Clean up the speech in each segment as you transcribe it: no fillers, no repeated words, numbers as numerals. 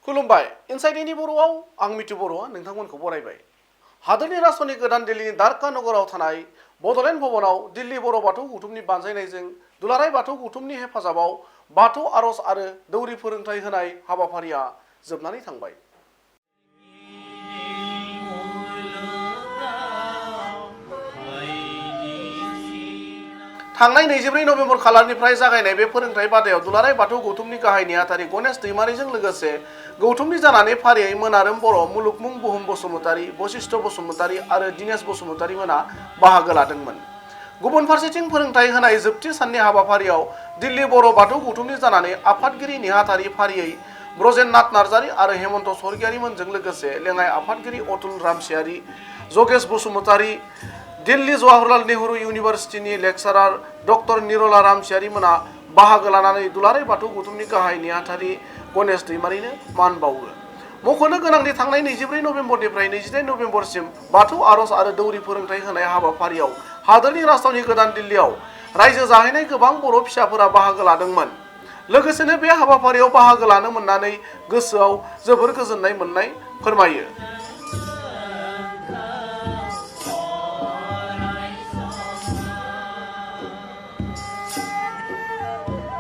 खुलुमबाय इनसाइडनि बर'आव आं मिथु बर'आ नोंथांमोनखौ बरायबाय। हादोरनि राजधानी गोदान दिल्लीनि द्वारका नगराव थानाय बड'लेण्ड भवनाव दिल्ली बर' बाथौ गौथुमनि बानजायनायजों दुलाराय बाथौ गौथुमनि हेफाजाबाव बाथौ आर'ज आरो दौरि फोरोंथाय होनाय हाबाफारिया जोबनानै थांबाय। थांनाय 24 नभेम्बर खालारनिफ्राय जागायनाय बे फोरोंथाय बादायाव दुलाराय बाथौ गौथुमनि गाहाय नेहाथारि गणेश दैमारिजों लोगोसे गौथुमनि जानानै फारियै मोनारोम बर', मुलुगमुं बुहुम बसुमतारी, बशिष्ठ बसुमतारी आरो दिनेश बसुमतारी मोना बाहागो लादोंमोन। गुबुन फारसेथिं फोरोंथाय होनाय जोबथि साननि हाबाफारियाव दिल्ली बर' बाथौ गौथुमनि जानानै आफादगिरि नेहाथारि फारियै ब्रजेननाथ नार्जारी आरो हेमन्त स्वर्गियारिमोनजों लोगोसे लेङाइ आफादगिरि अतुल रामसियारी, जगेश बसुमतारी, दिल्ली जवाहरलाल नेहरू इउनिभार्सिटिनि लेक्सारार डक्टर निरला रामसियारी मोना बाहागो लानानै दुलाराय बाथौ गौथुमनि गाहाय नेहाथारि गणेश दैमारिनो मान बावो। मख'नो गोनांदि थांनाय 24 नभेम्बरनिफ्राय 28 नभेम्बरसिम बाथौ आर'ज आरो दौरि फोरोंथाय होनाय हाबाफारियाव हादोरनि राजधानी गोदान दिल्लीयाव रायजो जाहैनाय गोबां बर' फिसाफोरा बाहागो लादोंमोन। लोगोसेनो बे हाबाफारियाव बाहागो लानो मोननानै गोसोआव जोबोर गोजोननाय मोननाय फोरमायो।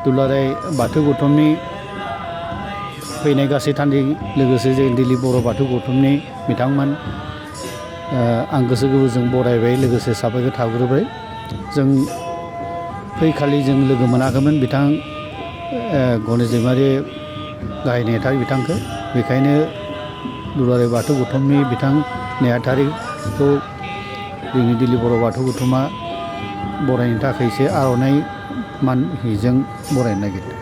दुलाराय बाथौ गौथुमनि फैनाय गासै थान्दै लोगोसे जों दिल्ली बर' बाथौ गौथुमनि बिथांमोन आं गोसो गोरबोजों बरायबाय, लोगोसे साबायखर थाग्रोबाय। जों फैखालि जों लोगो मोनाखैमोन बिथां गणेश दैमारि गाहाय नेहाथारि बिथांखौ, बेखायनो दुलाराय बाथौ गौथुमनि बिथां नेहाथारिखौ जोंनि दिल्ली बर' बाथौ गौथुमा बरायनो थाखाय एसे आर'नाइ मान हिजों बरायनो नागिरदों।